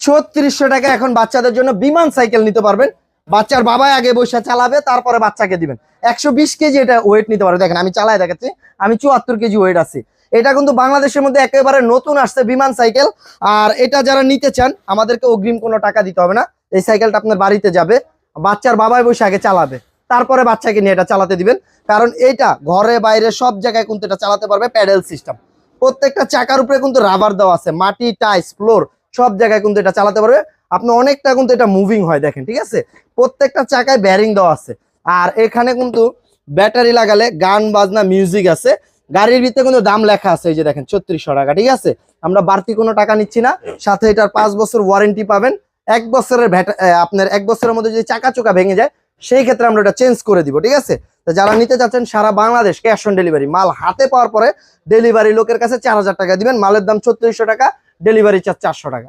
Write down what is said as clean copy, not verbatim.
3600 টাকা এখন বাচ্চাদের জন্য বিমান সাইকেল নিতে পারবেন। বাচ্চার বাবা আগে বসে চালাবে, তারপরে বাচ্চাকে দিবেন। 120 কেজি এটা ওয়েট নিতে পারবে। দেখেন আমি চালায় দেখাচ্ছি, আমি 74 কেজি ওয়েট আছি। এটা কিন্তু বাংলাদেশের মধ্যে একেবারে নতুন আসছে বিমান সাইকেল। আর এটা যারা নিতে চান আমাদেরকে অগ্রিম কোনো টাকা দিতে হবে না। এই সাইকেলটা আপনার বাড়িতে যাবে, বাচ্চার বাবাই বসে আগে চালাবে, তারপরে বাচ্চাকে নিয়ে এটা চালাতে দিবেন। কারণ এটা ঘরে বাইরে সব জায়গায় কিন্তু এটা চালাতে পারবে। প্যাডেল সিস্টেম, প্রত্যেকটা চাকার উপরে কিন্তু রাবার দেওয়া আছে, মাটি টাইলস ফ্লোর সব জায়গায় কিন্তু এটা চালাতে পারবে। আপনি অনেকটা কিন্তু এটা মুভিং হয় দেখেন, ঠিক আছে। প্রত্যেকটা চাকায় ব্যারিং দেওয়া আছে। আর এখানে কিন্তু ব্যাটারি লাগালে গান বাজনা মিউজিক আছে। গাড়ির ভিতরে কিন্তু দাম লেখা আছে, এই যে দেখেন 3600 টাকা, ঠিক আছে। আমরা বাড়তি কোনো টাকা নিচ্ছি না। সাথে এটার 5 বছর ওয়ারেন্টি পাবেন। 1 বছরের আপনার 1 বছরের মধ্যে যদি চাকা চোকা ভেঙে যায় সেই ক্ষেত্রে আমরা এটা চেঞ্জ করে দিব, ঠিক আছে। তো যারা নিতে চাচ্ছেন সারা বাংলাদেশ ক্যাশ অন ডেলিভারি, মাল হাতে পাওয়ার পরে ডেলিভারি লোকের কাছে 4000 টাকা দিবেন। মালের দাম 3600 টাকা, ডেলিভারি চার্জ 400 টাকা।